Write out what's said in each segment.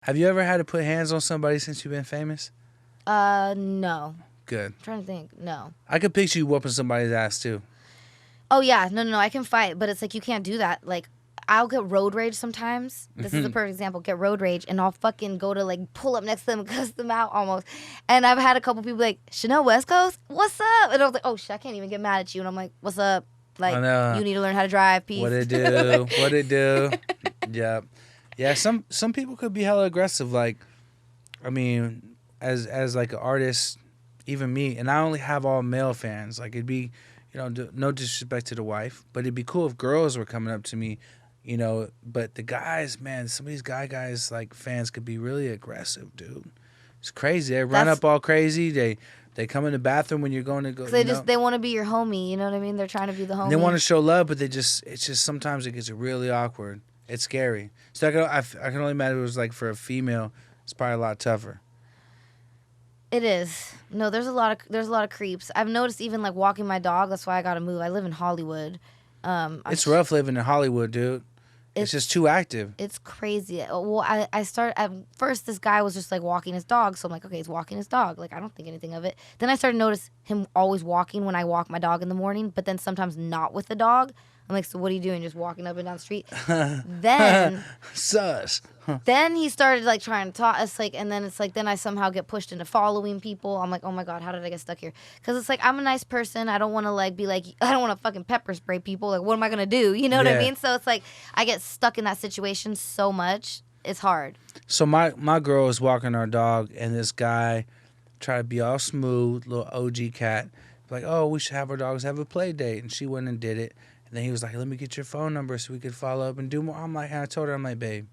Have you ever had to put hands on somebody since you've been famous? No. Good. I'm trying to think. No. I could picture you whooping somebody's ass too. Oh yeah, no, I can fight, but it's like you can't do that. Like I'll get road rage sometimes. This is a perfect example. Get road rage, and I'll fucking go to like pull up next to them and cuss them out almost. And I've had a couple people like Chanel West Coast, what's up? And I was like, oh shit, I can't even get mad at you. And I'm like, what's up? Like you need to learn how to drive. Peace. What it do? What it do? Yep. Yeah. Some people could be hella aggressive. Like, I mean, as like an artist, even me, and I only have all male fans. Like it'd be, no disrespect to the wife, but it'd be cool if girls were coming up to me, But the guys, man, some of these guys like fans could be really aggressive, dude. It's crazy. They run up all crazy. They come in the bathroom when you're going to go. They want to be your homie. You know what I mean? They're trying to be the homie. They want to show love, but it's just sometimes it gets really awkward. It's scary. So I can only imagine it was like for a female. It's probably a lot tougher. It is. No, there's a lot of creeps. I've noticed even like walking my dog. That's why I gotta move. I live in Hollywood. It's rough living in Hollywood, dude. It's just too active. It's crazy. Well, I started at first. This guy was just like walking his dog, so I'm like, okay, he's walking his dog. Like I don't think anything of it. Then I started to notice him always walking when I walk my dog in the morning, but then sometimes not with the dog. I'm like, so what are you doing? Just walking up and down the street? Then sus. Then he started like trying to talk us like, and then it's like then I somehow get pushed into following people. I'm like, oh my god, how did I get stuck here? Because it's like I'm a nice person. I don't want to like be like I don't want to fucking pepper spray people. Like what am I gonna do? You know what I mean? So it's like I get stuck in that situation so much. It's hard. So my girl is walking our dog, and this guy tried to be all smooth, little OG cat, like, oh, we should have our dogs have a play date, and she went and did it. And then he was like, let me get your phone number so we could follow up and do more. I'm like, and I told her, I'm like, babe,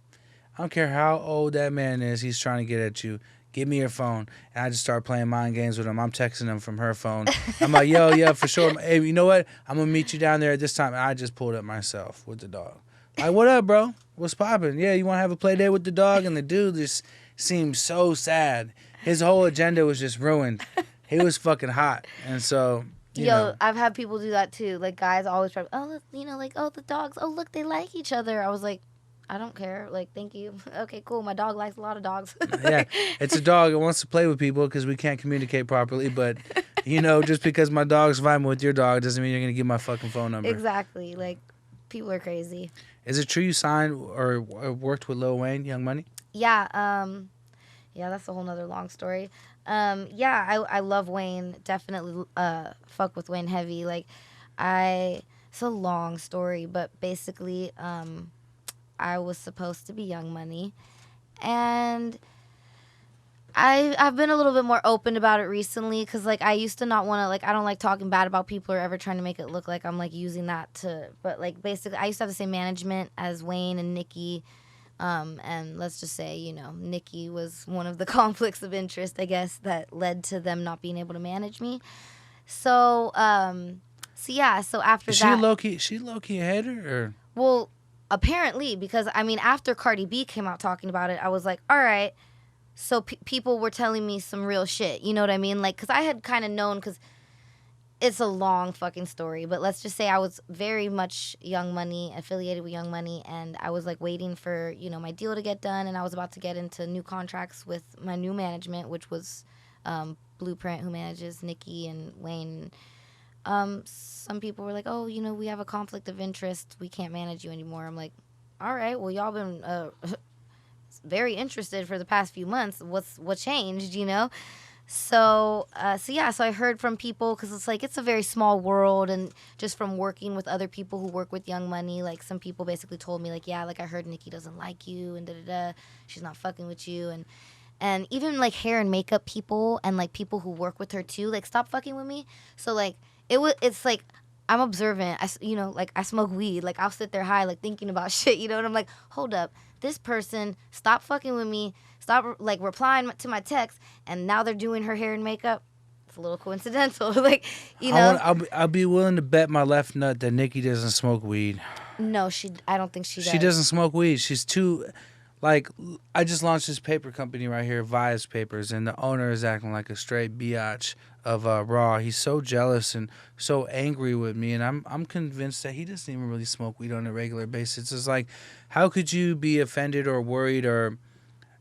I don't care how old that man is, he's trying to get at you. Give me your phone. And I just started playing mind games with him. I'm texting him from her phone. I'm like, yo, yeah, for sure. Hey, you know what? I'm going to meet you down there at this time. And I just pulled up myself with the dog. Like, what up, bro? What's popping? Yeah, you want to have a play date with the dog? And the dude just seemed so sad. His whole agenda was just ruined. He was fucking hot. And so... I've had people do that too. Like guys always try, oh, like, oh, the dogs, oh, look, they like each other. I was like, I don't care. Like, thank you. Okay, cool. My dog likes a lot of dogs. Yeah, it's a dog. It wants to play with people because we can't communicate properly. But, just because my dog's vibing with your dog doesn't mean you're going to give my fucking phone number. Exactly. Like, people are crazy. Is it true you signed or worked with Lil Wayne, Young Money? Yeah. Yeah, that's a whole nother long story. I love Wayne. Definitely fuck with Wayne heavy. Like, it's a long story, but basically, I was supposed to be Young Money, and I've been a little bit more open about it recently because like I used to not want to like I don't like talking bad about people or ever trying to make it look like I'm like using that to. But like basically, I used to have the same management as Wayne and Nicki. And let's just say, Nicki was one of the conflicts of interest, I guess, that led to them not being able to manage me. So after that... She low-key a hater? Or? Well, apparently, because, I mean, after Cardi B came out talking about it, I was like, all right, so people were telling me some real shit, you know what I mean? Like, because I had kind of known, because... It's a long fucking story, but let's just say I was very much Young Money, affiliated with Young Money, and I was like waiting for, my deal to get done, and I was about to get into new contracts with my new management, which was Blueprint, who manages Nicki and Wayne. Some people were like, oh, we have a conflict of interest. We can't manage you anymore. I'm like, all right, well, y'all been very interested for the past few months. What changed, So I heard from people because it's like it's a very small world, and just from working with other people who work with Young Money, like some people basically told me like, yeah, like I heard Nicki doesn't like you and she's not fucking with you, and even like hair and makeup people and like people who work with her too, like stop fucking with me. So like it's like I'm observant. I smoke weed. Like I'll sit there high, like thinking about shit, and I'm like, hold up, this person stop fucking with me. Stop like replying to my text, and now they're doing her hair and makeup. It's a little coincidental, like I'll be willing to bet my left nut that Nicki doesn't smoke weed. No, I don't think she does. She doesn't smoke weed. She's too, like, I just launched this paper company right here, Vibes Papers, and the owner is acting like a straight biatch of Raw. He's so jealous and so angry with me, and I'm convinced that he doesn't even really smoke weed on a regular basis. It's like, how could you be offended or worried or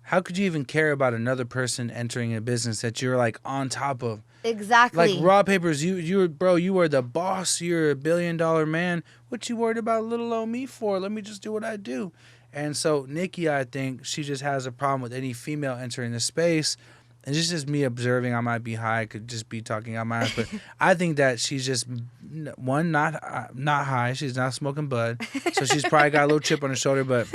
how could you even care about another person entering a business that you're like on top of? Exactly. Like Raw Papers, you were, bro, you were the boss. You're a $1 billion man. What you worried about little old me for? Let me just do what I do. And so Nicki, I think she just has a problem with any female entering the space. And it's just me observing. I might be high, I could just be talking out my ass, but I think that she's just one, not high. She's not smoking bud, so she's probably got a little chip on her shoulder, but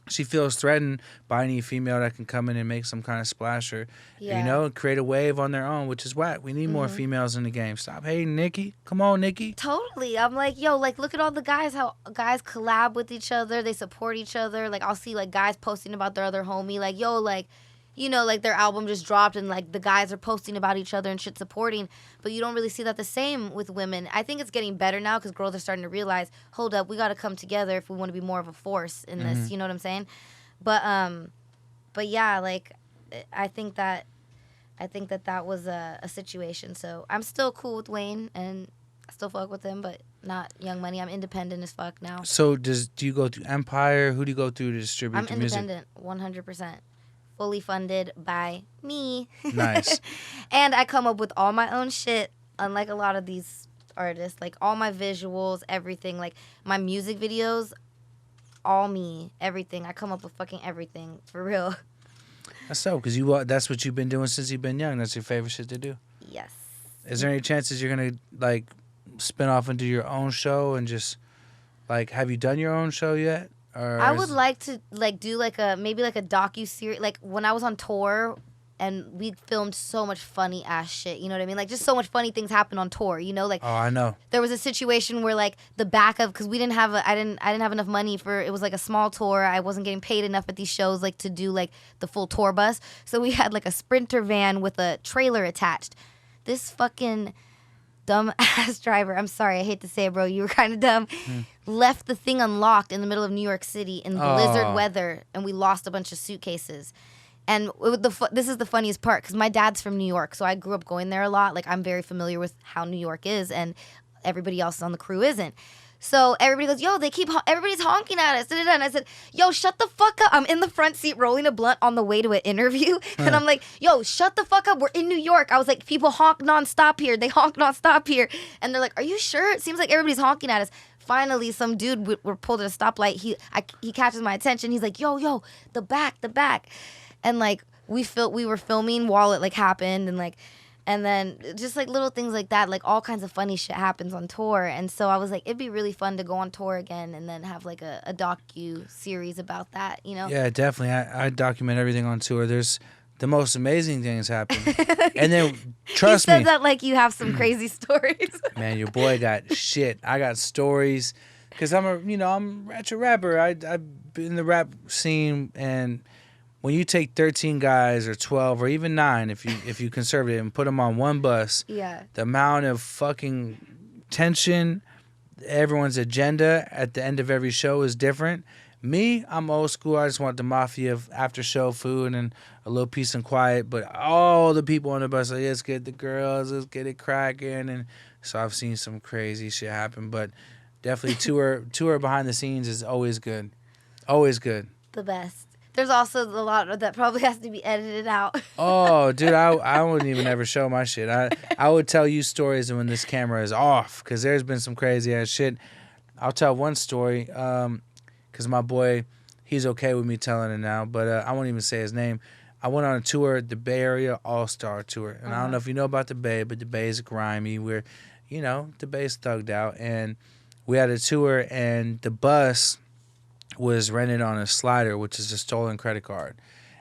she feels threatened by any female that can come in and make some kind of splash or, create a wave on their own, which is whack. We need more females in the game. Stop hating, Nicki. Come on, Nicki. Totally. I'm like, yo, like, look at all the guys, how guys collab with each other. They support each other. Like, I'll see, like, guys posting about their other homie. Like, yo, like, you know, like, their album just dropped and, like, the guys are posting about each other and shit supporting. But you don't really see that the same with women. I think it's getting better now because girls are starting to realize, hold up, we got to come together if we want to be more of a force in this. You know what I'm saying? But yeah, like, I think that was a situation. So I'm still cool with Wayne and I still fuck with him, but not Young Money. I'm independent as fuck now. So do you go through Empire? Who do you go through to distribute the music? I'm independent, 100%. Fully funded by me. Nice. And I come up with all my own shit, unlike a lot of these artists. Like, all my visuals, everything. Like, my music videos, all me. Everything. I come up with fucking everything. For real. That's so, because that's what you've been doing since you've been young. That's your favorite shit to do. Yes. Is there any chances you're going to, like, spin off into your own show and just, like, have you done your own show yet? Or I would like to, like, do, like, maybe a docu-series. Like, when I was on tour and we filmed so much funny ass shit, you know what I mean? Like, just so much funny things happen on tour, you know? Like, oh, I know. There was a situation where, like, the back of, because we didn't have I didn't have enough money for, it was like a small tour. I wasn't getting paid enough at these shows, like, to do, like, the full tour bus. So we had, like, a Sprinter van with a trailer attached. This fucking dumb ass driver, I'm sorry, I hate to say it, bro, you were kind of dumb, left the thing unlocked in the middle of New York City in blizzard weather, and we lost a bunch of suitcases. And this is the funniest part, because my dad's from New York, so I grew up going there a lot. Like, I'm very familiar with how New York is, and everybody else on the crew isn't. So everybody goes, yo, everybody's honking at us. And I said, yo, shut the fuck up. I'm in the front seat rolling a blunt on the way to an interview. And I'm like, yo, shut the fuck up. We're in New York. I was like, people honk nonstop here. They honk nonstop here. And they're like, are you sure? It seems like everybody's honking at us. Finally, some dude, we're pulled at a stoplight. He catches my attention. He's like, yo, the back. And like, we were filming while it like happened, and then just like little things like that, like all kinds of funny shit happens on tour. And so I was like, it'd be really fun to go on tour again and then have like a docu-series about that, you know? Yeah, definitely. I document everything on tour. There's the most amazing things happen. And then, trust me. You said that like you have some crazy stories. Man, your boy got shit. I got stories. Because I'm a ratchet rapper. I've been in the rap scene, and when you take 13 guys or 12 or even 9, if you conservative, and put them on one bus, yeah, the amount of fucking tension, everyone's agenda at the end of every show is different. Me, I'm old school. I just want the mafia of after show food and a little peace and quiet. But all the people on the bus are like, let's get the girls, let's get it cracking. And so I've seen some crazy shit happen. But definitely tour behind the scenes is always good. Always good. The best. There's also a lot that probably has to be edited out. Oh, dude, I wouldn't even ever show my shit. I would tell you stories when this camera is off, because there's been some crazy ass shit. I'll tell one story, because my boy, he's okay with me telling it now, but I won't even say his name. I went on a tour, the Bay Area All-Star Tour. And I don't know if you know about the Bay, but the Bay is grimy. The Bay's thugged out. And we had a tour, and the bus was rented on a slider, which is a stolen credit card.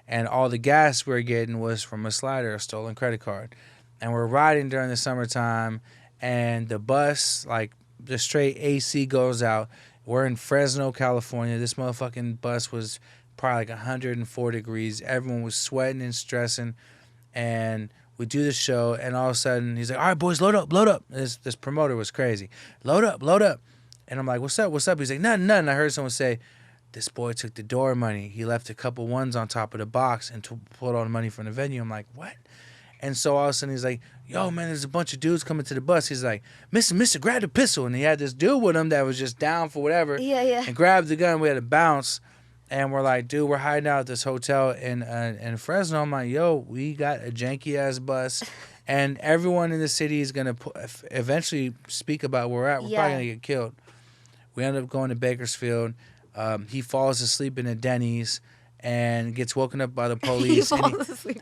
And all the gas we were getting was from a slider, a stolen credit card. And we're riding during the summertime, and the bus, like, the straight AC goes out. We're in Fresno, California. This motherfucking bus was probably like 104 degrees. Everyone was sweating and stressing. And we do the show, and all of a sudden, he's like, all right, boys, load up. This promoter was crazy. Load up. And I'm like, what's up? He's like, nothing. I heard someone say, this boy took the door money. He left a couple ones on top of the box and pulled all the money from the venue. I'm like, what? And so all of a sudden he's like, yo, man, there's a bunch of dudes coming to the bus. He's like, Mister, grab the pistol. And he had this dude with him that was just down for whatever. Yeah. And grabbed the gun. We had to bounce. and we're like, dude, we're hiding out at this hotel in Fresno. I'm like, yo, we got a janky ass bus, and everyone in the city is gonna eventually speak about where we're at. We're probably gonna get killed. We end up going to Bakersfield. He falls asleep in a Denny's and gets woken up by the police.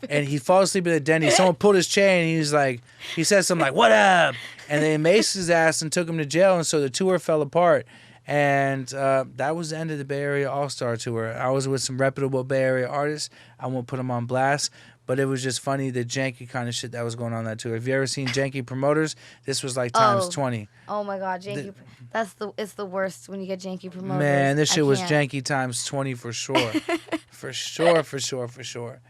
And he falls asleep in a Denny's. Someone pulled his chain. And he said something like, "What up?" And they maced his ass and took him to jail. And so the tour fell apart. And that was the end of the Bay Area All-Star Tour. I was with some reputable Bay Area artists. I won't put them on blast. But it was just funny, the janky kind of shit that was going on that tour. Have you ever seen janky promoters? This was like times 20. Oh my God, janky. It's the worst when you get janky promoters. Man, this shit was janky times 20 for sure. For sure.